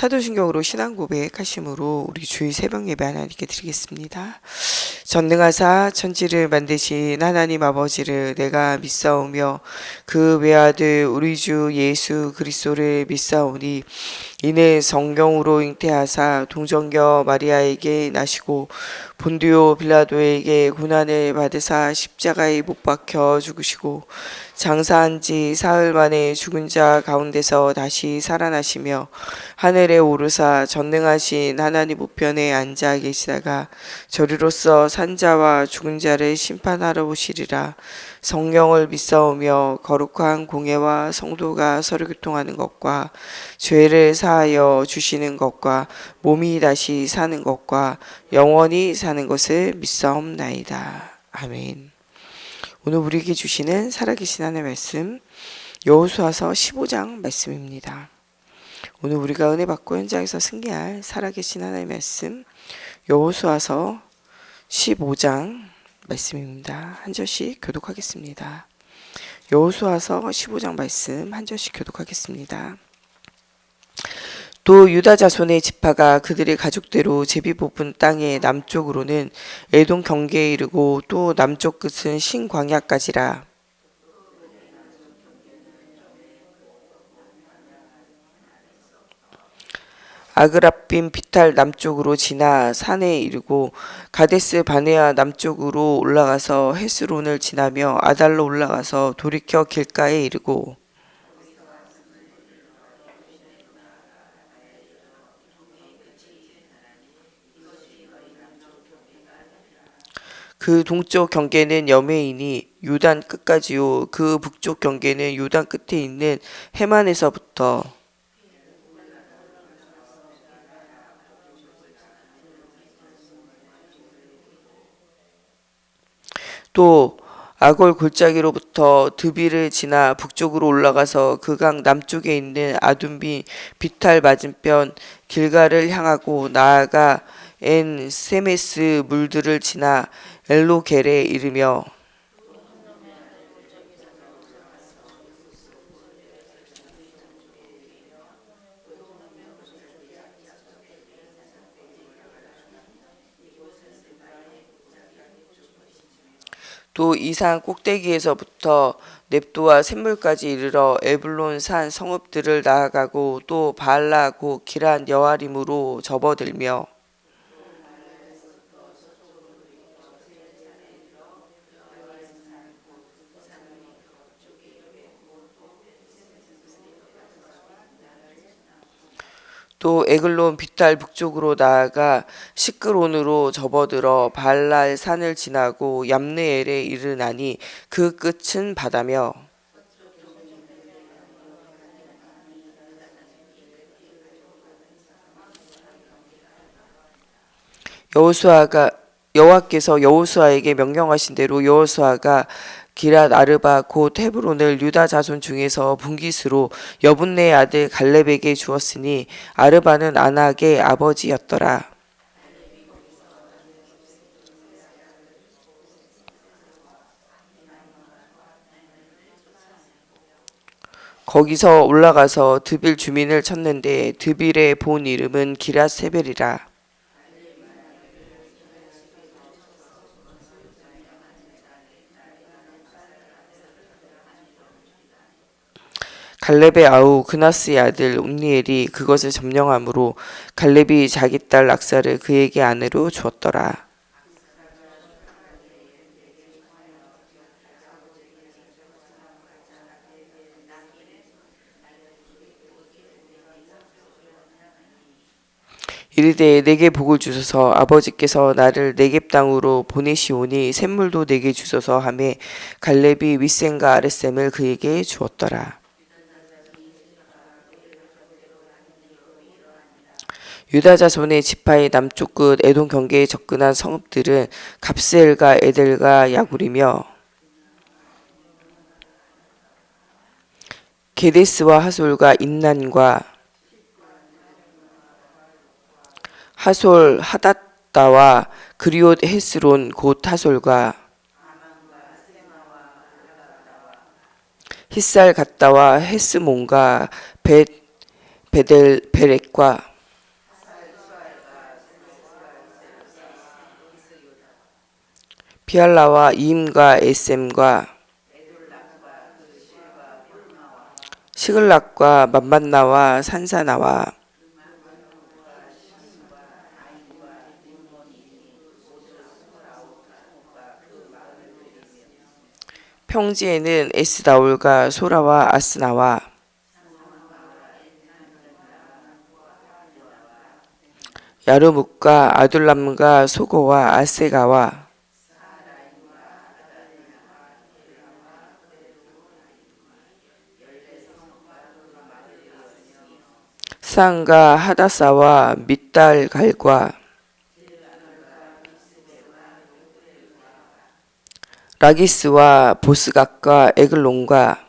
사도신경으로 신앙 고백하심으로 우리 주일 새벽 예배 하나님께 드리겠습니다. 전능하사 천지를 만드신 하나님 아버지를 내가 믿사오며 그 외아들 우리 주 예수 그리스도를 믿사오니 이는 성경으로 잉태하사 동정녀 마리아에게 나시고 본디오 빌라도에게 고난을 받으사 십자가에 못 박혀 죽으시고 장사한 지 사흘 만에 죽은 자 가운데서 다시 살아나시며 하늘에 오르사 전능하신 하나님 우편에 앉아 계시다가 저리로서 산 자와 죽은 자를 심판하러 오시리라. 성령을 믿사오며 거룩한 공예와 성도가 서로 교통하는 것과 죄를 사하여 주시는 것과 몸이 다시 사는 것과 영원히 사는 것을 믿사옵나이다. 아멘. 오늘 우리에게 주시는 살아계신 하나님의 말씀 여호수아서 15장 말씀입니다. 오늘 우리가 은혜 받고 현장에서 승리할 살아계신 하나님의 말씀 여호수아서 15장 말씀입니다. 한 절씩 교독하겠습니다. 여호수아서 15장 말씀 한 절씩 교독하겠습니다. 또 유다 자손의 지파가 그들의 가족대로 제비 뽑은 땅의 남쪽으로는 에돔 경계에 이르고 또 남쪽 끝은 신광야까지라. 아그라빔 비탈 남쪽으로 지나 산에 이르고 가데스 바네아 남쪽으로 올라가서 헤스론을 지나며 아달로 올라가서 돌이켜 길가에 이르고 그 동쪽 경계는 여메이니 요단 끝까지요. 그 북쪽 경계는 요단 끝에 있는 해만에서부터 또 아골 골짜기로부터 드비를 지나 북쪽으로 올라가서 그 강 남쪽에 있는 아둠비 비탈 맞은편 길가를 향하고 나아가 엔 세메스 물들을 지나 엘로겔에 이르며 또 이 산 꼭대기에서부터 넵도와 샘물까지 이르러 에블론 산 성읍들을 나아가고 또 바알라 곧 기란 여아림으로 접어들며 또 에글론 비탈 북쪽으로 나아가 시크론으로 접어들어 바알랄 산을 지나고 얌느엘에 이르나니 그 끝은 바다며 여호와께서 여호수아에게 명령하신 대로 여호수아가 기랏 아르바 곧 헤브론을 유다 자손 중에서 분깃으로 여분네의 아들 갈렙에게 주었으니 아르바는 아낙의 아버지였더라. 거기서 올라가서 드빌 주민을 쳤는데 드빌의 본 이름은 기랏세벨이라. 갈렙의 아우 그나스의 아들 옴니엘이 그것을 점령함으로 갈렙이 자기 딸 악사를 그에게 아내로 주었더라. 이르되 내게 복을 주소서 아버지께서 나를 네겝 땅으로 보내시오니 샘물도 내게 주소서 하매 갈렙이 윗샘과 아랫샘을 그에게 주었더라. 유다 자손의 지파의 남쪽 끝 에돔 경계에 접근한 성읍들은 갑스엘과 에델과 야굴이며 게데스와 하솔과 인난과 하솔 하닷다와 그리옷 헤스론 곧 하솔과 히살 갓다와 헤스몬과 베델 베렉과 비알라와 이임과 에셈과 시글락과 맘만나와 산사나와 평지에는 에스다올과 소라와 아스나와 야르묵과 아둘람과 소고와 아세가와 산과 하다사와 밑달갈과 라기스와 보스각과 에글론과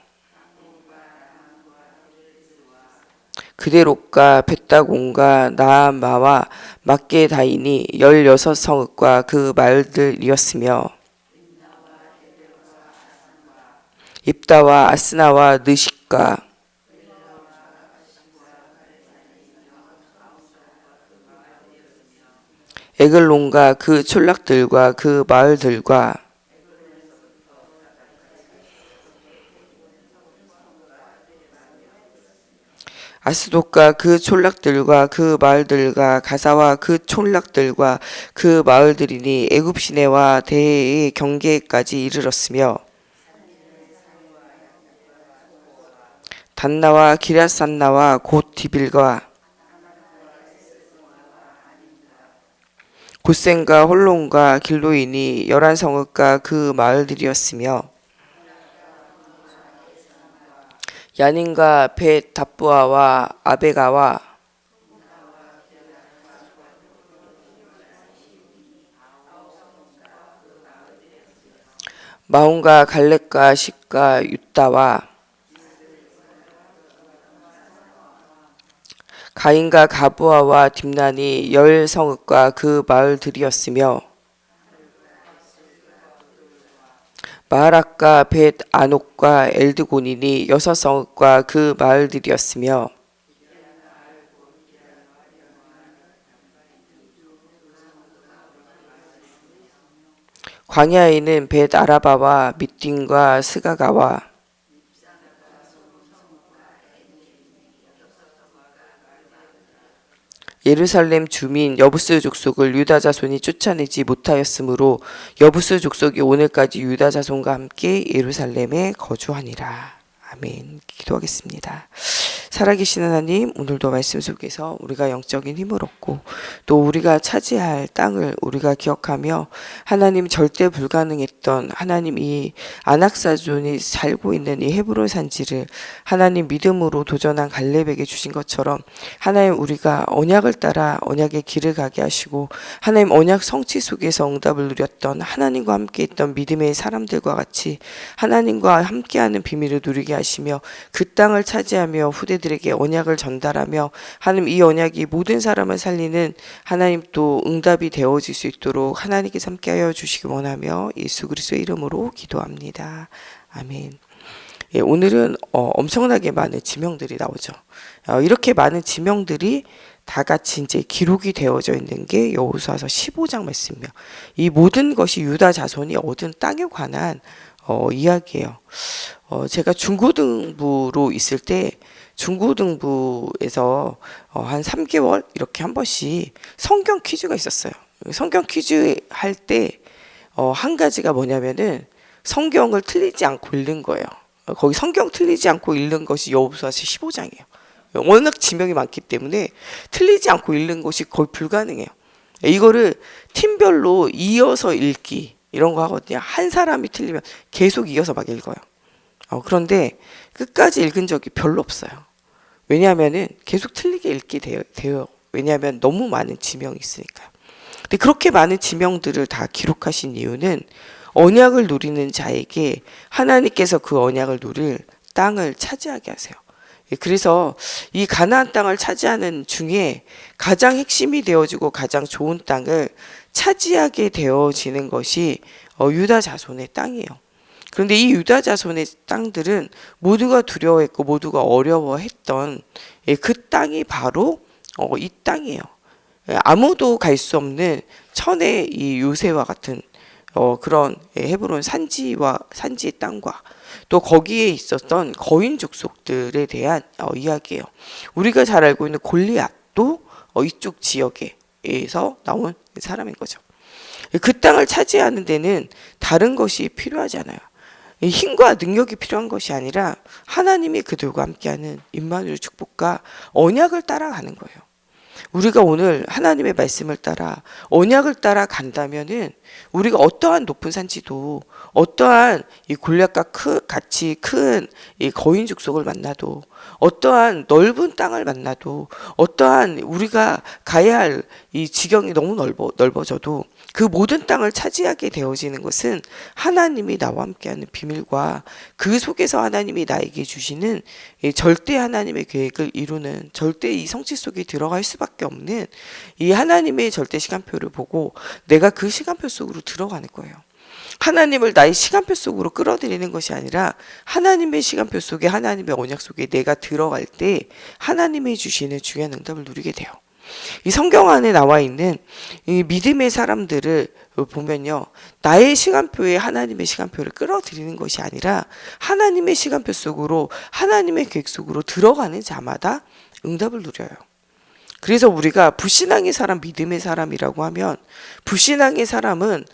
그데롯과 벳다곤과 나아마와 막게다인이 16성읍과 그 마을들이었으며 입다와 아스나와 느십과 에글론과 그 촌락들과 그 마을들과 아스돗과 그 촌락들과 그 마을들과 가사와 그 촌락들과 그 마을들이니 애굽 시내와 대해의 경계까지 이르렀으며 단나와 기럇산나와 곧 디빌과 곧센과 홀론과 길로인이 11성읍과 그 마을들이었으며 야닌과 벳 답부아와 아베가와 마온과 갈렙과 십과 유다와 가인과 가부아와 딥난이 10성읍과 그 마을들이었으며 마하락과 벳 아녹과 엘드고닌이 6성읍과 그 마을들이었으며 광야에는 벳 아라바와 밑딘과 스가가와 예루살렘 주민 여부스 족속을 유다 자손이 쫓아내지 못하였으므로 여부스 족속이 오늘까지 유다 자손과 함께 예루살렘에 거주하니라. 아멘. 기도하겠습니다. 살아계신 하나님, 오늘도 말씀 속에서 우리가 영적인 힘을 얻고 또 우리가 차지할 땅을 우리가 기억하며 하나님 절대 불가능했던 하나님 이 안악사존이 살고 있는 이 헤브론 산지를 하나님 믿음으로 도전한 갈렙에게 주신 것처럼 하나님 우리가 언약을 따라 언약의 길을 가게 하시고 하나님 언약 성취 속에서 응답을 누렸던 하나님과 함께 있던 믿음의 사람들과 같이 하나님과 함께하는 비밀을 누리게 하시며 그 땅을 차지하며 후대들에게 언약을 전달하며 하나님 이 언약이 모든 사람을 살리는 하나님 또 응답이 되어질 수 있도록 하나님께서 함께하여 주시기 원하며 예수 그리스도의 이름으로 기도합니다. 아멘. 예, 오늘은 엄청나게 많은 지명들이 나오죠. 이렇게 많은 지명들이 다 같이 이제 기록이 되어져 있는 게 여호수아서 15장 말씀이며 이 모든 것이 유다 자손이 얻은 땅에 관한 이야기예요. 제가 중고등부로 있을 때 중고등부에서 한 3개월 이렇게 한 번씩 성경 퀴즈가 있었어요. 성경 퀴즈 할 때 한 가지가 뭐냐면은 성경을 틀리지 않고 읽는 거예요. 거기 성경 틀리지 않고 읽는 것이 여호수아서 15장이에요. 워낙 지명이 많기 때문에 틀리지 않고 읽는 것이 거의 불가능해요. 이거를 팀별로 이어서 읽기 이런 거 하거든요. 한 사람이 틀리면 계속 이어서 막 읽어요. 그런데 끝까지 읽은 적이 별로 없어요. 왜냐하면은 계속 틀리게 읽게 돼요. 왜냐하면 너무 많은 지명이 있으니까요. 근데 그렇게 많은 지명들을 다 기록하신 이유는 언약을 누리는 자에게 하나님께서 그 언약을 누릴 땅을 차지하게 하세요. 그래서 이 가나안 땅을 차지하는 중에 가장 핵심이 되어지고 가장 좋은 땅을 차지하게 되어지는 것이 유다 자손의 땅이에요. 그런데 이 유다 자손의 땅들은 모두가 두려워했고 모두가 어려워했던 그 땅이 바로 이 땅이에요. 아무도 갈 수 없는 천의 이 요새와 같은 그런 헤브론 산지의 땅과 또 거기에 있었던 거인 족속들에 대한 이야기예요. 우리가 잘 알고 있는 골리앗도 이쪽 지역에서 나온 사람인 거죠. 그 땅을 차지하는 데는 다른 것이 필요하지 않아요. 힘과 능력이 필요한 것이 아니라 하나님이 그들과 함께하는 임마누엘 축복과 언약을 따라가는 거예요. 우리가 오늘 하나님의 말씀을 따라 언약을 따라 간다면은 우리가 어떠한 높은 산지도 어떠한 이 골리앗과 같이 큰 이 거인 족속을 만나도 어떠한 넓은 땅을 만나도 어떠한 우리가 가야 할 이 지경이 너무 넓어져도 그 모든 땅을 차지하게 되어지는 것은 하나님이 나와 함께하는 비밀과 그 속에서 하나님이 나에게 주시는 절대 하나님의 계획을 이루는 절대 이 성취 속에 들어갈 수밖에 없는 이 하나님의 절대 시간표를 보고 내가 그 시간표 속으로 들어가는 거예요. 하나님을 나의 시간표 속으로 끌어들이는 것이 아니라 하나님의 시간표 속에 하나님의 언약 속에 내가 들어갈 때 하나님이 주시는 중요한 응답을 누리게 돼요. 이 성경 안에 나와 있는 이 믿음의 사람들을 보면요, 나의 시간표에 하나님의 시간표를 끌어들이는 것이 아니라 하나님의 시간표 속으로 하나님의 계획 속으로 들어가는 자마다 응답을 누려요. 그래서 우리가 불신앙의 사람, 믿음의 사람이라고 하면 불신앙의 사람은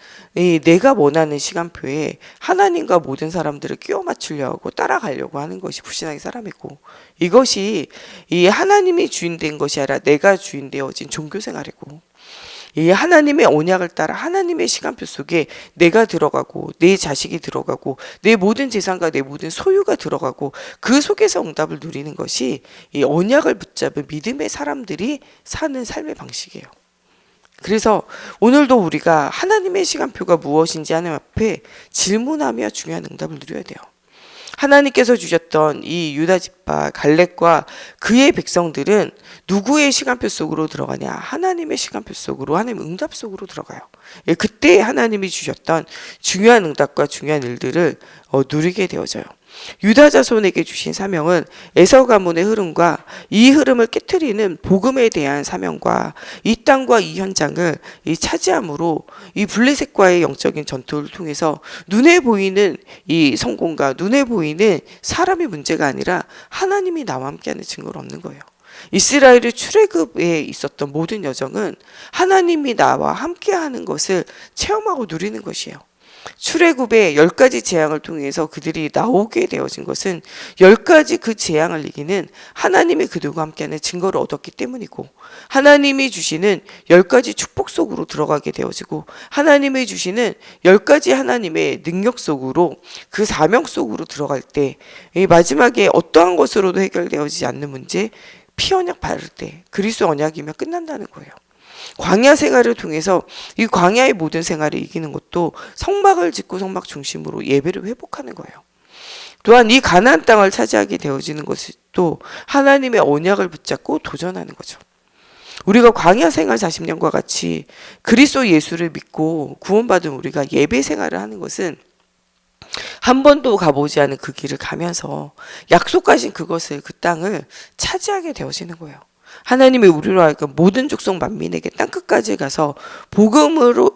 내가 원하는 시간표에 하나님과 모든 사람들을 끼워 맞추려고 따라가려고 하는 것이 불신앙의 사람이고, 이것이 이 하나님이 주인된 것이 아니라 내가 주인되어진 종교생활이고, 이 하나님의 언약을 따라 하나님의 시간표 속에 내가 들어가고 내 자식이 들어가고 내 모든 재산과 내 모든 소유가 들어가고 그 속에서 응답을 누리는 것이 이 언약을 붙잡은 믿음의 사람들이 사는 삶의 방식이에요. 그래서 오늘도 우리가 하나님의 시간표가 무엇인지 하나님 앞에 질문하며 중요한 응답을 누려야 돼요. 하나님께서 주셨던 이 유다 지파 갈렙과 그의 백성들은 누구의 시간표 속으로 들어가냐? 하나님의 시간표 속으로, 하나님의 응답 속으로 들어가요. 그때 하나님이 주셨던 중요한 응답과 중요한 일들을 누리게 되어져요. 유다 자손에게 주신 사명은 에서 가문의 흐름과 이 흐름을 깨트리는 복음에 대한 사명과 이 땅과 이 현장을 차지함으로 이 블레셋과의 영적인 전투를 통해서 눈에 보이는 이 성공과 눈에 보이는 사람의 문제가 아니라 하나님이 나와 함께하는 증거를 얻는 거예요. 이스라엘의 출애굽에 있었던 모든 여정은 하나님이 나와 함께하는 것을 체험하고 누리는 것이에요. 출애굽의 10가지 재앙을 통해서 그들이 나오게 되어진 것은 10가지 그 재앙을 이기는 하나님이 그들과 함께하는 증거를 얻었기 때문이고, 하나님이 주시는 10가지 축복 속으로 들어가게 되어지고, 하나님이 주시는 10가지 하나님의 능력 속으로 그 사명 속으로 들어갈 때 마지막에 어떠한 것으로도 해결되어지지 않는 문제, 피언약 바를 때 그리스도 언약이면 끝난다는 거예요. 광야 생활을 통해서 이 광야의 모든 생활을 이기는 것도 성막을 짓고 성막 중심으로 예배를 회복하는 거예요. 또한 이 가나안 땅을 차지하게 되어지는 것이 또 하나님의 언약을 붙잡고 도전하는 거죠. 우리가 광야 생활 40년과 같이 그리스도 예수를 믿고 구원받은 우리가 예배 생활을 하는 것은 한 번도 가보지 않은 그 길을 가면서 약속하신 그것을, 그 땅을 차지하게 되어지는 거예요. 하나님이 우리로 하여금 모든 족속 만민에게 땅끝까지 가서 복음으로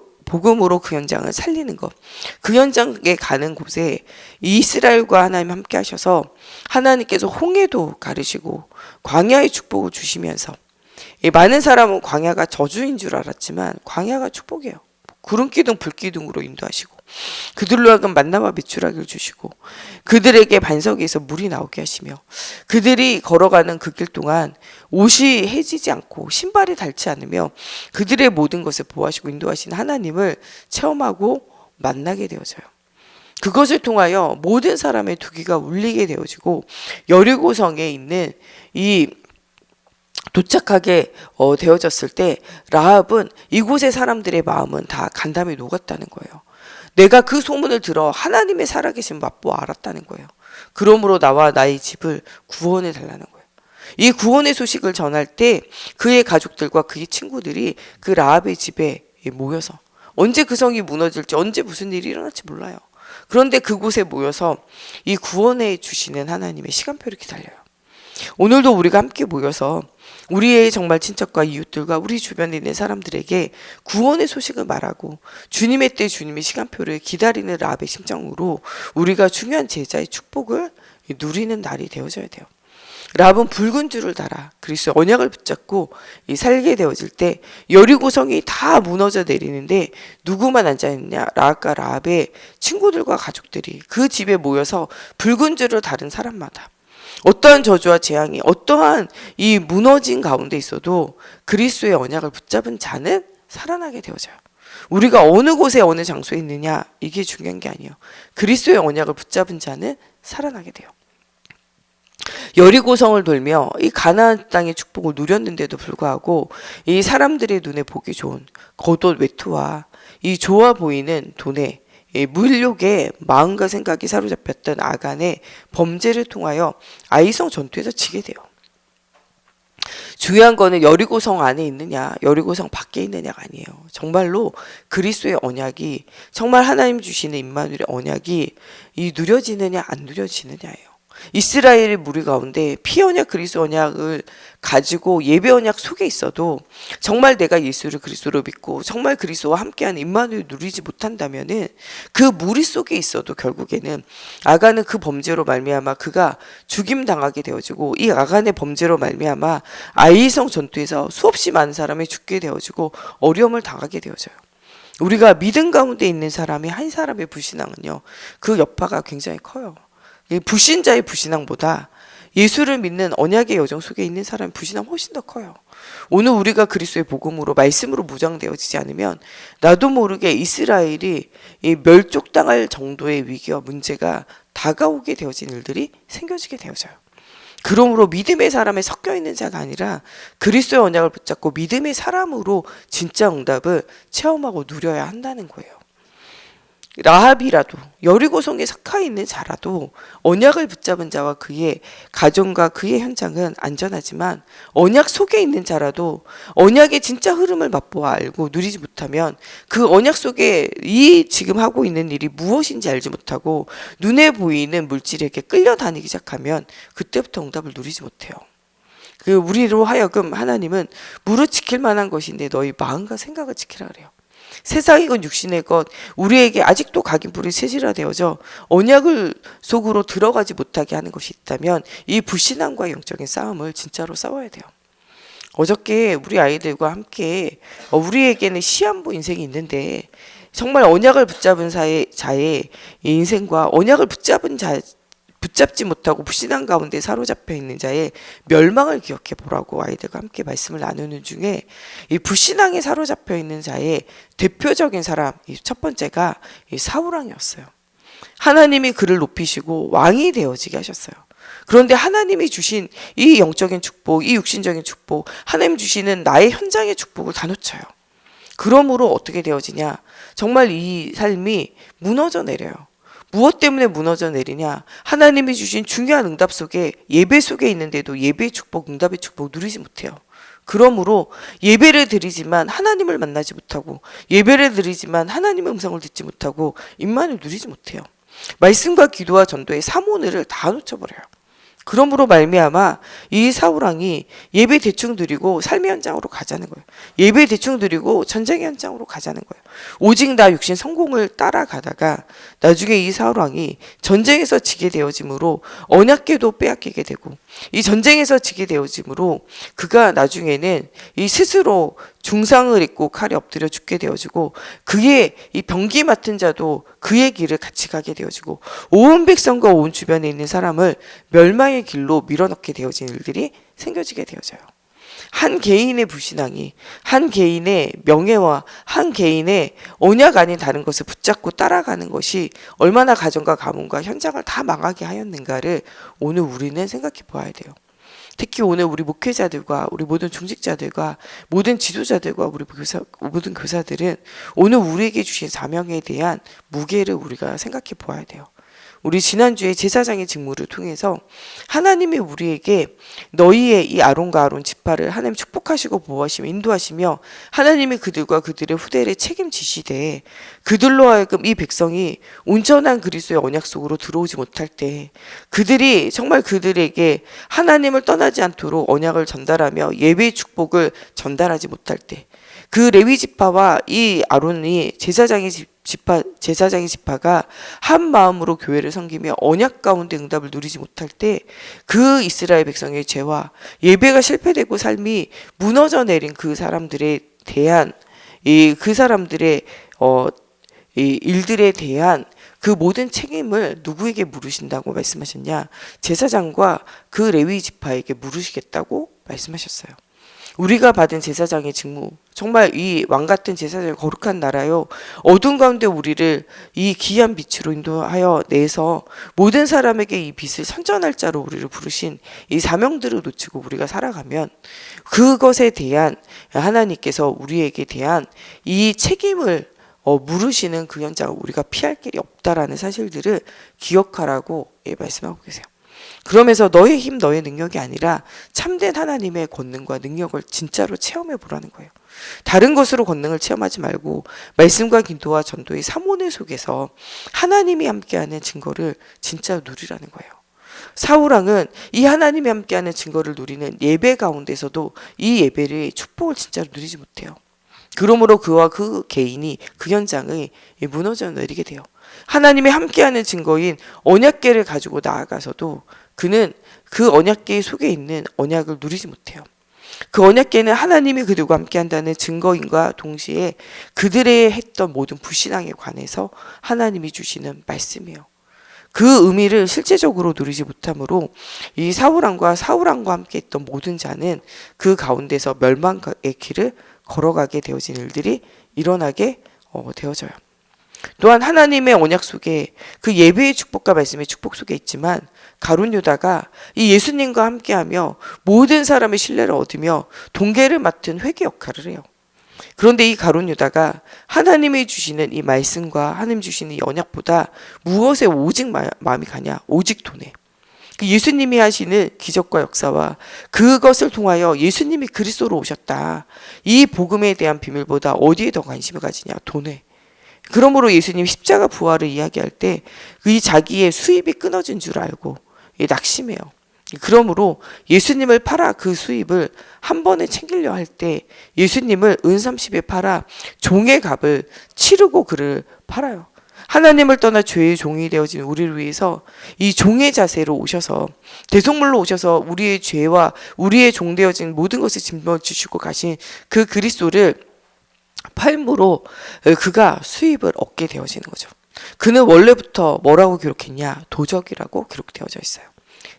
그 현장을 살리는 것, 그 현장에 가는 곳에 이스라엘과 하나님 함께 하셔서 하나님께서 홍해도 가르시고 광야의 축복을 주시면서, 많은 사람은 광야가 저주인 줄 알았지만 광야가 축복이에요. 구름기둥 불기둥으로 인도하시고 그들로 하여금 만나와 메추라기를 주시고 그들에게 반석에서 물이 나오게 하시며 그들이 걸어가는 그 길 동안 옷이 해지지 않고 신발이 닳지 않으며 그들의 모든 것을 보호하시고 인도하시는 하나님을 체험하고 만나게 되어져요. 그것을 통하여 모든 사람의 두기가 울리게 되어지고 여리고성에 있는 이 도착하게 되어졌을 때 라합은 이곳의 사람들의 마음은 다 간담이 녹았다는 거예요. 내가 그 소문을 들어 하나님의 살아계신 맛보아 알았다는 거예요. 그러므로 나와 나의 집을 구원해 달라는 거예요. 이 구원의 소식을 전할 때 그의 가족들과 그의 친구들이 그 라합의 집에 모여서, 언제 그 성이 무너질지 언제 무슨 일이 일어날지 몰라요. 그런데 그곳에 모여서 이 구원해 주시는 하나님의 시간표를 기다려요. 오늘도 우리가 함께 모여서 우리의 정말 친척과 이웃들과 우리 주변에 있는 사람들에게 구원의 소식을 말하고 주님의 때 주님의 시간표를 기다리는 라합의 심정으로 우리가 중요한 제자의 축복을 누리는 날이 되어져야 돼요. 라합은 붉은 줄을 달아 그리스도의 언약을 붙잡고 살게 되어질 때 여리고성이 다 무너져 내리는데 누구만 앉아있느냐? 라합과 라합의 친구들과 가족들이 그 집에 모여서 붉은 줄을 다른 사람마다 어떠한 저주와 재앙이 어떠한 이 무너진 가운데 있어도 그리스도의 언약을 붙잡은 자는 살아나게 되어져요. 우리가 어느 곳에 어느 장소에 있느냐 이게 중요한 게 아니에요. 그리스도의 언약을 붙잡은 자는 살아나게 돼요. 여리고성을 돌며 이 가나안 땅의 축복을 누렸는데도 불구하고 이 사람들의 눈에 보기 좋은 겉옷 외투와 이 좋아 보이는 돈에 이 물욕에 마음과 생각이 사로잡혔던 아간의 범죄를 통하여 아이성 전투에서 지게 돼요. 중요한 거는 여리고성 안에 있느냐 여리고성 밖에 있느냐가 아니에요. 정말로 그리스도의 언약이 정말 하나님 주시는 임마누엘의 언약이 이 누려지느냐 안 누려지느냐예요. 이스라엘의 무리 가운데 피언약 그리스도 언약을 가지고 예배 언약 속에 있어도 정말 내가 예수를 그리스도로 믿고 정말 그리스도와 함께하는 임마누엘을 누리지 못한다면은 그 무리 속에 있어도 결국에는 아간은 그 범죄로 말미암아 그가 죽임 당하게 되어지고 이 아간의 범죄로 말미암아 아이성 전투에서 수없이 많은 사람이 죽게 되어지고 어려움을 당하게 되어져요. 우리가 믿음 가운데 있는 사람이 한 사람의 불신앙은요 그 여파가 굉장히 커요. 불신자의 불신앙보다 예수를 믿는 언약의 여정 속에 있는 사람의 불신앙 훨씬 더 커요. 오늘 우리가 그리스도의 복음으로 말씀으로 무장되어지지 않으면 나도 모르게 이스라엘이 이 멸족당할 정도의 위기와 문제가 다가오게 되어진 일들이 생겨지게 되어져요. 그러므로 믿음의 사람에 섞여 있는 자가 아니라 그리스도의 언약을 붙잡고 믿음의 사람으로 진짜 응답을 체험하고 누려야 한다는 거예요. 라합이라도 여리고성에 속해 있는 자라도 언약을 붙잡은 자와 그의 가정과 그의 현장은 안전하지만 언약 속에 있는 자라도 언약의 진짜 흐름을 맛보아 알고 누리지 못하면 그 언약 속에 이 지금 하고 있는 일이 무엇인지 알지 못하고 눈에 보이는 물질에게 끌려다니기 시작하면 그때부터 응답을 누리지 못해요. 그 우리로 하여금 하나님은 무릇 지킬 만한 것인데 너희 마음과 생각을 지키라 그래요. 세상의 것 육신의 것 우리에게 아직도 각인불이 세질화되어져 언약을 속으로 들어가지 못하게 하는 것이 있다면 이 불신앙과 영적인 싸움을 진짜로 싸워야 돼요. 어저께 우리 아이들과 함께 우리에게는 시한부 인생이 있는데 정말 언약을 붙잡은 자의 인생과 언약을 붙잡지 못하고 불신앙 가운데 사로잡혀 있는 자의 멸망을 기억해 보라고 아이들과 함께 말씀을 나누는 중에 이 불신앙에 사로잡혀 있는 자의 대표적인 사람 첫 번째가 이 사울왕이었어요. 하나님이 그를 높이시고 왕이 되어지게 하셨어요. 그런데 하나님이 주신 이 영적인 축복, 이 육신적인 축복, 하나님 주시는 나의 현장의 축복을 다 놓쳐요. 그러므로 어떻게 되어지냐? 정말 이 삶이 무너져 내려요. 무엇 때문에 무너져 내리냐? 하나님이 주신 중요한 응답 속에 예배 속에 있는데도 예배의 축복, 응답의 축복 누리지 못해요. 그러므로 예배를 드리지만 하나님을 만나지 못하고 예배를 드리지만 하나님의 음성을 듣지 못하고 임만을 누리지 못해요. 말씀과 기도와 전도의 사모늘을 다 놓쳐버려요. 그러므로 말미암아 이 사울왕이 예배 대충 드리고 삶의 현장으로 가자는 거예요. 예배 대충 드리고 전쟁의 현장으로 가자는 거예요. 오직 나 육신 성공을 따라가다가 나중에 이 사울왕이 전쟁에서 지게 되어짐으로 언약궤도 빼앗기게 되고 이 전쟁에서 지게 되어짐으로 그가 나중에는 이 스스로 중상을 입고 칼에 엎드려 죽게 되어지고 그의 이 병기 맡은 자도 그의 길을 같이 가게 되어지고 온 백성과 온 주변에 있는 사람을 멸망의 길로 밀어넣게 되어진 일들이 생겨지게 되어져요. 한 개인의 불신앙이 한 개인의 명예와 한 개인의 언약 아닌 다른 것을 붙잡고 따라가는 것이 얼마나 가정과 가문과 현장을 다 망하게 하였는가를 오늘 우리는 생각해 보아야 돼요. 특히 오늘 우리 목회자들과 우리 모든 중직자들과 모든 지도자들과 우리 모든 교사들은 오늘 우리에게 주신 사명에 대한 무게를 우리가 생각해 보아야 돼요. 우리 지난주에 제사장의 직무를 통해서 하나님이 우리에게 너희의 이 아론과 아론 지파를 하나님 축복하시고 보호하시며 인도하시며 하나님이 그들과 그들의 후대를 책임지시되 그들로 하여금 이 백성이 온전한 그리스도의 언약 속으로 들어오지 못할 때 그들이 정말 그들에게 하나님을 떠나지 않도록 언약을 전달하며 예배의 축복을 전달하지 못할 때 그 레위 지파와 이 아론이 제사장의 지파가 한 마음으로 교회를 섬기며 언약 가운데 응답을 누리지 못할 때 그 이스라엘 백성의 죄와 예배가 실패되고 삶이 무너져 내린 그 사람들에 대한 그 사람들의 이 일들에 대한 그 모든 책임을 누구에게 물으신다고 말씀하셨냐? 제사장과 그 레위 지파에게 물으시겠다고 말씀하셨어요. 우리가 받은 제사장의 직무, 정말 이 왕같은 제사장의 거룩한 나라요, 어둠 가운데 우리를 이 귀한 빛으로 인도하여 내서 모든 사람에게 이 빛을 선전할 자로 우리를 부르신 이 사명들을 놓치고 우리가 살아가면 그것에 대한 하나님께서 우리에게 대한 이 책임을 물으시는 그 현장을 우리가 피할 길이 없다라는 사실들을 기억하라고 말씀하고 계세요. 그러면서 너의 힘, 너의 능력이 아니라 참된 하나님의 권능과 능력을 진짜로 체험해 보라는 거예요. 다른 것으로 권능을 체험하지 말고 말씀과 기도와 전도의 삼원회 속에서 하나님이 함께하는 증거를 진짜 누리라는 거예요. 사울왕은 이 하나님이 함께하는 증거를 누리는 예배 가운데서도 이 예배를 축복을 진짜로 누리지 못해요. 그러므로 그와 그 개인이 그 현장의 무너져 내리게 돼요. 하나님이 함께하는 증거인 언약궤를 가지고 나아가서도 그는 그 언약궤 속에 있는 언약을 누리지 못해요. 그 언약궤는 하나님이 그들과 함께한다는 증거인과 동시에 그들의 했던 모든 불신앙에 관해서 하나님이 주시는 말씀이에요. 그 의미를 실제적으로 누리지 못하므로 이 사울왕과 함께 했던 모든 자는 그 가운데서 멸망의 길을 걸어가게 되어진 일들이 일어나게 되어져요. 또한 하나님의 언약 속에 그 예배의 축복과 말씀의 축복 속에 있지만 가룟 유다가 이 예수님과 함께하며 모든 사람의 신뢰를 얻으며 동계를 맡은 회개 역할을 해요. 그런데 이 가룟 유다가 하나님이 주시는 이 말씀과 하나님 주시는 이 언약보다 무엇에 오직 마음이 가냐? 오직 돈에. 예수님이 하시는 기적과 역사와 그것을 통하여 예수님이 그리스도로 오셨다. 이 복음에 대한 비밀보다 어디에 더 관심을 가지냐? 돈에. 그러므로 예수님 십자가 부활을 이야기할 때 이 자기의 수입이 끊어진 줄 알고 낙심해요. 그러므로 예수님을 팔아 그 수입을 한 번에 챙기려 할 때 예수님을 은 30에 팔아 종의 값을 치르고 그를 팔아요. 하나님을 떠나 죄의 종이 되어진 우리를 위해서 이 종의 자세로 오셔서 대속물로 오셔서 우리의 죄와 우리의 종 되어진 모든 것을 짊어지시고 가신 그 그리스도를 팔므로 그가 수입을 얻게 되어지는 거죠. 그는 원래부터 뭐라고 기록했냐? 도적이라고 기록되어져 있어요.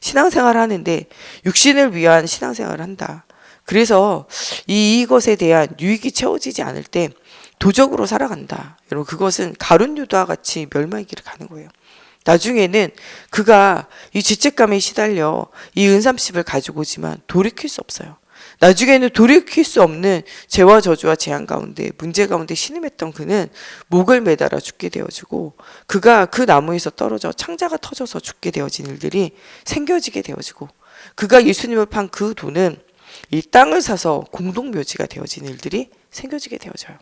신앙생활을 하는데 육신을 위한 신앙생활을 한다. 그래서 이것에 대한 유익이 채워지지 않을 때 도적으로 살아간다. 여러분, 그것은 가룟 유다와 같이 멸망의 길을 가는 거예요. 나중에는 그가 이 죄책감에 시달려 이 은삼십을 가지고 오지만 돌이킬 수 없어요. 나중에는 돌이킬 수 없는 죄와 저주와 재앙 가운데 문제 가운데 신음했던 그는 목을 매달아 죽게 되어지고 그가 그 나무에서 떨어져 창자가 터져서 죽게 되어진 일들이 생겨지게 되어지고 그가 예수님을 판 그 돈은 이 땅을 사서 공동묘지가 되어진 일들이 생겨지게 되어져요.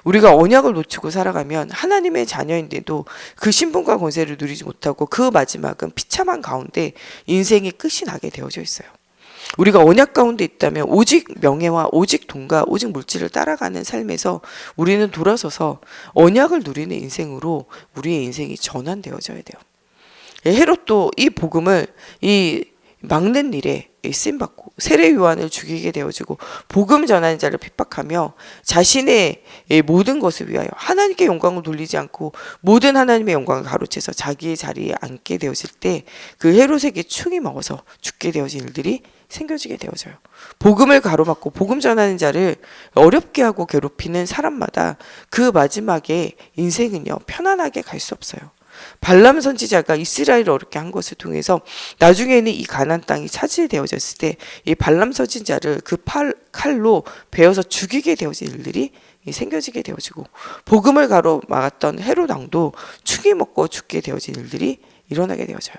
우리가 언약을 놓치고 살아가면 하나님의 자녀인데도 그 신분과 권세를 누리지 못하고 그 마지막은 비참한 가운데 인생이 끝이 나게 되어져 있어요. 우리가 언약 가운데 있다면 오직 명예와 오직 돈과 오직 물질을 따라가는 삶에서 우리는 돌아서서 언약을 누리는 인생으로 우리의 인생이 전환되어져야 돼요. 헤롯도 이 복음을 이 막는 일에 쓰임받고 세례 요한을 죽이게 되어지고 복음 전하는 자를 핍박하며 자신의 모든 것을 위하여 하나님께 영광을 돌리지 않고 모든 하나님의 영광을 가로채서 자기의 자리에 앉게 되어질 때 그 헤롯에게 충이 먹어서 죽게 되어진 일들이 생겨지게 되어져요. 복음을 가로막고 복음 전하는 자를 어렵게 하고 괴롭히는 사람마다 그 마지막에 인생은요 편안하게 갈 수 없어요. 발람 선지자가 이스라엘을 어렵게 한 것을 통해서 나중에는 이 가나안 땅이 차지되어졌을 때 이 발람 선지자를 그 칼로 베어서 죽이게 되어진 일들이 생겨지게 되어지고 복음을 가로막았던 헤롯 왕도 축이 먹고 죽게 되어진 일들이 일어나게 되어져요.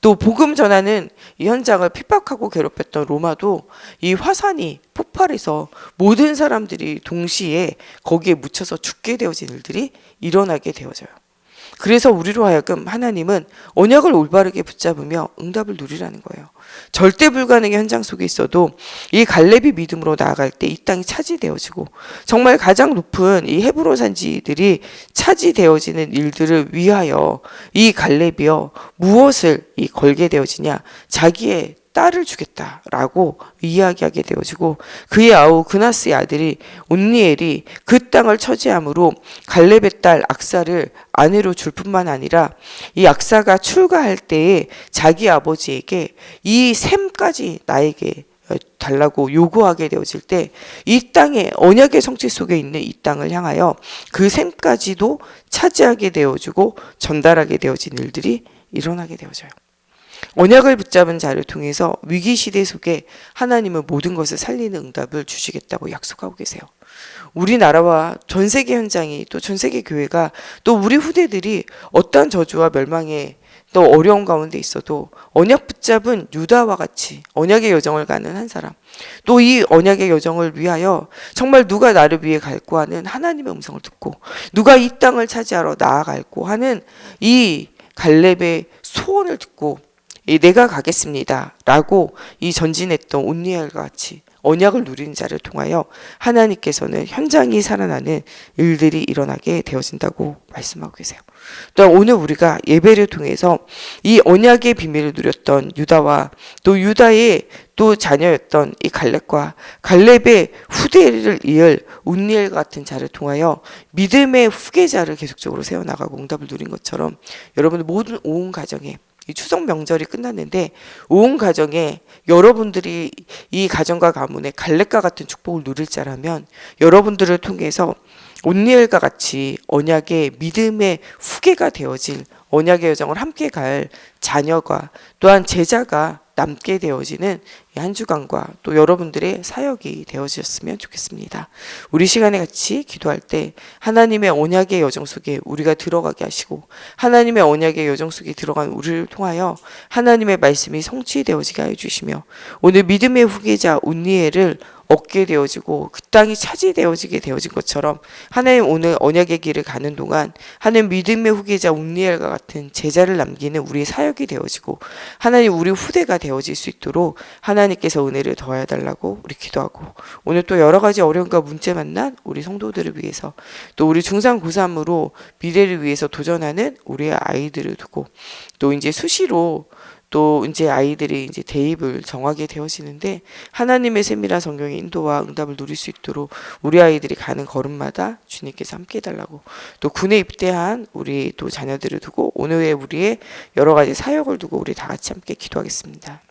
또 복음 전하는 이 현장을 핍박하고 괴롭혔던 로마도 이 화산이 폭발해서 모든 사람들이 동시에 거기에 묻혀서 죽게 되어진 일들이 일어나게 되어져요. 그래서 우리로 하여금 하나님은 언약을 올바르게 붙잡으며 응답을 누리라는 거예요. 절대 불가능의 현장 속에 있어도 이 갈렙이 믿음으로 나아갈 때 이 땅이 차지되어지고 정말 가장 높은 이 헤브론 산지들이 차지되어지는 일들을 위하여 이 갈렙이여 무엇을 이 걸게 되어지냐, 자기의 딸을 주겠다라고 이야기하게 되어지고 그의 아우 그나스의 아들이 온니엘이 그 땅을 차지함으로 갈렙의 딸 악사를 아내로 줄 뿐만 아니라 이 악사가 출가할 때에 자기 아버지에게 이 셈까지 나에게 달라고 요구하게 되어질 때 이 땅의 언약의 성취 속에 있는 이 땅을 향하여 그 셈까지도 차지하게 되어지고 전달하게 되어진 일들이 일어나게 되어져요. 언약을 붙잡은 자를 통해서 위기시대 속에 하나님은 모든 것을 살리는 응답을 주시겠다고 약속하고 계세요. 우리나라와 전 세계 현장이 또 전 세계 교회가 또 우리 후대들이 어떠한 저주와 멸망에 또 어려운 가운데 있어도 언약 붙잡은 유다와 같이 언약의 여정을 가는 한 사람, 또 이 언약의 여정을 위하여 정말 누가 나를 위해 갈고 하는 하나님의 음성을 듣고 누가 이 땅을 차지하러 나아갈고 하는 이 갈렙의 소원을 듣고 내가 가겠습니다 라고 이 전진했던 온니엘과 같이 언약을 누리는 자를 통하여 하나님께서는 현장이 살아나는 일들이 일어나게 되어진다고 말씀하고 계세요. 또 오늘 우리가 예배를 통해서 이 언약의 비밀을 누렸던 유다와 또 유다의 또 자녀였던 이 갈렙과 갈렙의 후대를 이을 온니엘 같은 자를 통하여 믿음의 후계자를 계속적으로 세워나가고 응답을 누린 것처럼 여러분들 모든 온 가정에 이 추석 명절이 끝났는데 온 가정에 여러분들이 이 가정과 가문에 갈렙과 같은 축복을 누릴 자라면 여러분들을 통해서 온니엘과 같이 언약의 믿음의 후계가 되어질 언약의 여정을 함께 갈 자녀가 또한 제자가 남게 되어지는 한 주간과 또 여러분들의 사역이 되어졌으면 좋겠습니다. 우리 시간에 같이 기도할 때 하나님의 언약의 여정 속에 우리가 들어가게 하시고 하나님의 언약의 여정 속에 들어간 우리를 통하여 하나님의 말씀이 성취되어지게 해주시며 오늘 믿음의 후계자 온니엘을 얻게 되어지고 그 땅이 차지되어지게 되어진 것처럼 하나님 오늘 언약의 길을 가는 동안 하나님 믿음의 후계자 온니엘과 같은 제자를 남기는 우리의 사역이 되어지고 하나님 우리 후대가 되어질 수 있도록 하나님께서 은혜를 더하여 달라고 우리 기도하고 오늘 또 여러 가지 어려움과 문제 만난 우리 성도들을 위해서 또 우리 중3 고3으로 미래를 위해서 도전하는 우리의 아이들을 두고 또 이제 수시로 또 이제 아이들이 이제 대입을 정하게 되어지는데 하나님의 세밀한 성경의 인도와 응답을 누릴 수 있도록 우리 아이들이 가는 걸음마다 주님께서 함께 해달라고 또 군에 입대한 우리 또 자녀들을 두고 오늘의 우리의 여러 가지 사역을 두고 우리 다 같이 함께 기도하겠습니다.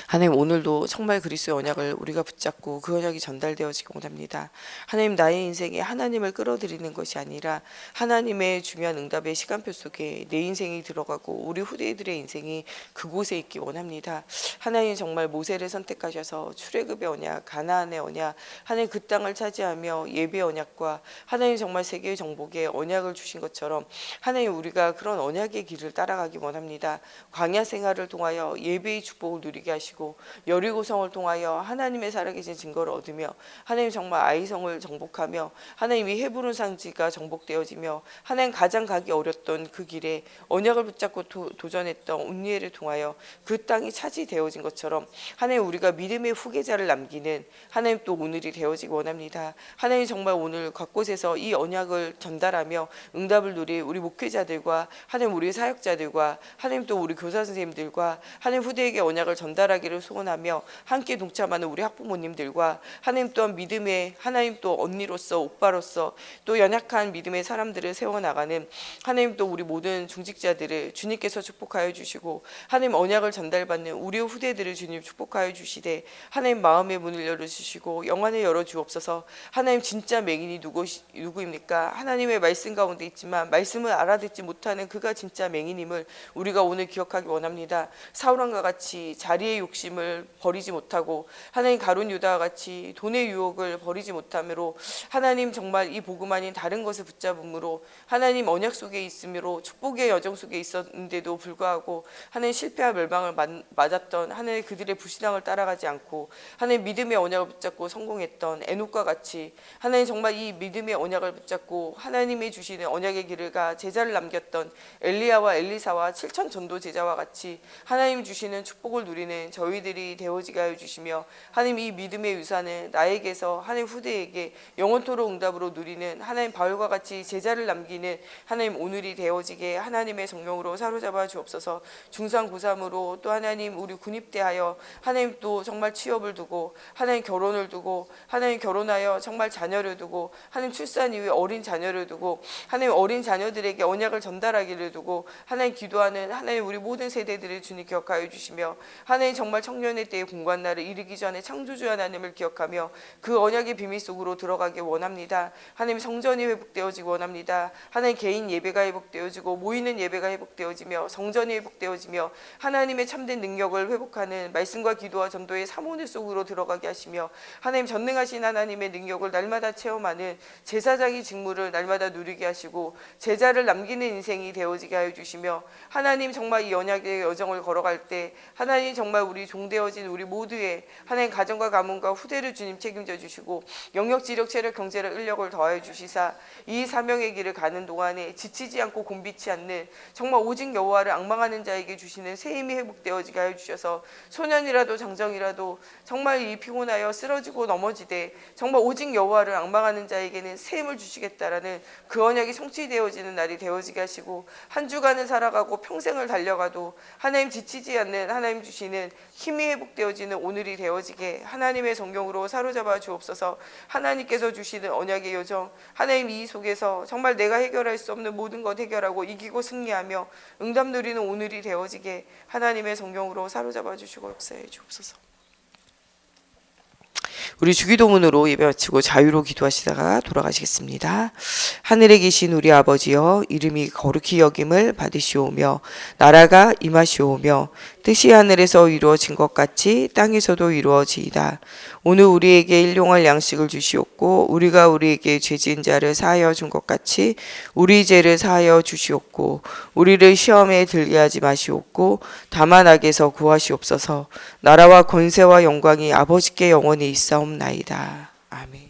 하나님 오늘도 정말 그리스도의 언약을 우리가 붙잡고 그 언약이 전달되어지기 원합니다. 하나님 나의 인생에 하나님을 끌어들이는 것이 아니라 하나님의 중요한 응답의 시간표 속에 내 인생이 들어가고 우리 후대들의 인생이 그곳에 있기 원합니다. 하나님 정말 모세를 선택하셔서 출애굽의 언약, 가나안의 언약, 하나님 그 땅을 차지하며 예배의 언약과 하나님 정말 세계의 정복의 언약을 주신 것처럼 하나님 우리가 그런 언약의 길을 따라가기 원합니다. 광야 생활을 통하여 예배의 축복을 누리게 하시고 여리고성을 통하여 하나님의 살아계신 증거를 얻으며 하나님 정말 아이성을 정복하며 하나님 이 헤브론 산지가 정복되어지며 하나님 가장 가기 어렸던 그 길에 언약을 붙잡고 도전했던 온니엘을 통하여 그 땅이 차지되어진 것처럼 하나님 우리가 믿음의 후계자를 남기는 하나님 또 오늘이 되어지기 원합니다. 하나님 정말 오늘 각곳에서 이 언약을 전달하며 응답을 누릴 우리 목회자들과 하나님 우리 사역자들과 하나님 또 우리 교사 선생님들과 하나님 후대에게 언약을 전달하기를 소원하며 함께 동참하는 우리 학부모님들과 하나님 또한 믿음의 하나님 또 언니로서 오빠로서 또 연약한 믿음의 사람들을 세워나가는 하나님 또 우리 모든 중직자들을 주님께서 축복하여 주시고 하나님 언약을 전달받는 우리 후대들을 주님 축복하여 주시되 하나님 마음의 문을 열어주시고 영안을 열어주옵소서. 하나님 진짜 맹인이 누구입니까? 하나님의 말씀 가운데 있지만 말씀을 알아듣지 못하는 그가 진짜 맹인임을 우리가 오늘 기억하기 원합니다. 사울왕과 같이 자리에 자기의 욕심을 버리지 못하고 하나님 가룟 유다와 같이 돈의 유혹을 버리지 못함으로 하나님 정말 이 복음 아닌 다른 것을 붙잡음으로 하나님 언약 속에 있음으로 축복의 여정 속에 있었는데도 불구하고 하나님 실패와 멸망을 맞았던 하나님 그들의 불신앙을 따라가지 않고 하나님 믿음의 언약을 붙잡고 성공했던 에녹과 같이 하나님 정말 이 믿음의 언약을 붙잡고 하나님이 주시는 언약의 길을 가 제자를 남겼던 엘리야와 엘리사와 7천 전도 제자와 같이 하나님 주시는 축복을 누리는 저희들이 되어지게 하여 주시며 하나님 이 믿음의 유산을 나에게서 하나님 후대에게 영원토록 응답으로 누리는 하나님 바울과 같이 제자를 남기는 하나님 오늘이 되어지게 하나님의 성령으로 사로잡아 주옵소서. 중상 고3으로 또 하나님 우리 군입대하여 하나님 또 정말 취업을 두고 하나님 결혼을 두고 하나님 결혼하여 정말 자녀를 두고 하나님 출산 이후에 어린 자녀를 두고 하나님 어린 자녀들에게 언약을 전달하기를 두고 하나님 기도하는 하나님 우리 모든 세대들을 주님 기억하여 주시며 하나님 정말 청년의 때의 공관 날을 이르기 전에 창조주 하나님을 기억하며 그 언약의 비밀 속으로 들어가기 원합니다. 하나님 성전이 회복되어지기 원합니다. 하나님 개인 예배가 회복되어지고 모이는 예배가 회복되어지며 성전이 회복되어지며 하나님의 참된 능력을 회복하는 말씀과 기도와 전도의 사모늘 속으로 들어가게 하시며 하나님 전능하신 하나님의 능력을 날마다 체험하는 제사장의 직무를 날마다 누리게 하시고 제자를 남기는 인생이 되어지게 하여 주시며 하나님 정말 이 언약의 여정을 걸어갈 때 하나님 정말 우리 종되어진 우리 모두의 하나님 가정과 가문과 후대를 주님 책임져 주시고 영역 지력 체력 경제를 인력을 더하여 주시사 이 사명의 길을 가는 동안에 지치지 않고 곤비치 않는 정말 오직 여호와를 앙망하는 자에게 주시는 새 힘이 회복되어지게 하여 주셔서 소년이라도 장정이라도 정말 이 피곤하여 쓰러지고 넘어지되 정말 오직 여호와를 앙망하는 자에게는 새 힘을 주시겠다라는 그 언약이 성취되어지는 날이 되어지게 하시고 한 주간을 살아가고 평생을 달려가도 하나님 지치지 않는 하나님 주시는 힘이 회복되어지는 오늘이 되어지게 하나님의 성경으로 사로잡아 주옵소서. 하나님께서 주시는 언약의 여정 하나님 이 속에서 정말 내가 해결할 수 없는 모든 것 해결하고 이기고 승리하며 응답 누리는 오늘이 되어지게 하나님의 성경으로 사로잡아 주시고 역사해 주옵소서. 우리 주기도문으로 예배 마치고 자유로 기도하시다가 돌아가시겠습니다. 하늘에 계신 우리 아버지여 이름이 거룩히 여김을 받으시오며 나라가 임하시오며 뜻이 하늘에서 이루어진 것 같이 땅에서도 이루어지이다. 오늘 우리에게 일용할 양식을 주시옵고 우리가 우리에게 죄 지은 자를 사하여 준 것 같이 우리 죄를 사하여 주시옵고 우리를 시험에 들게 하지 마시옵고 다만 악에서 구하시옵소서. 나라와 권세와 영광이 아버지께 영원히 있사옵나이다. 아멘.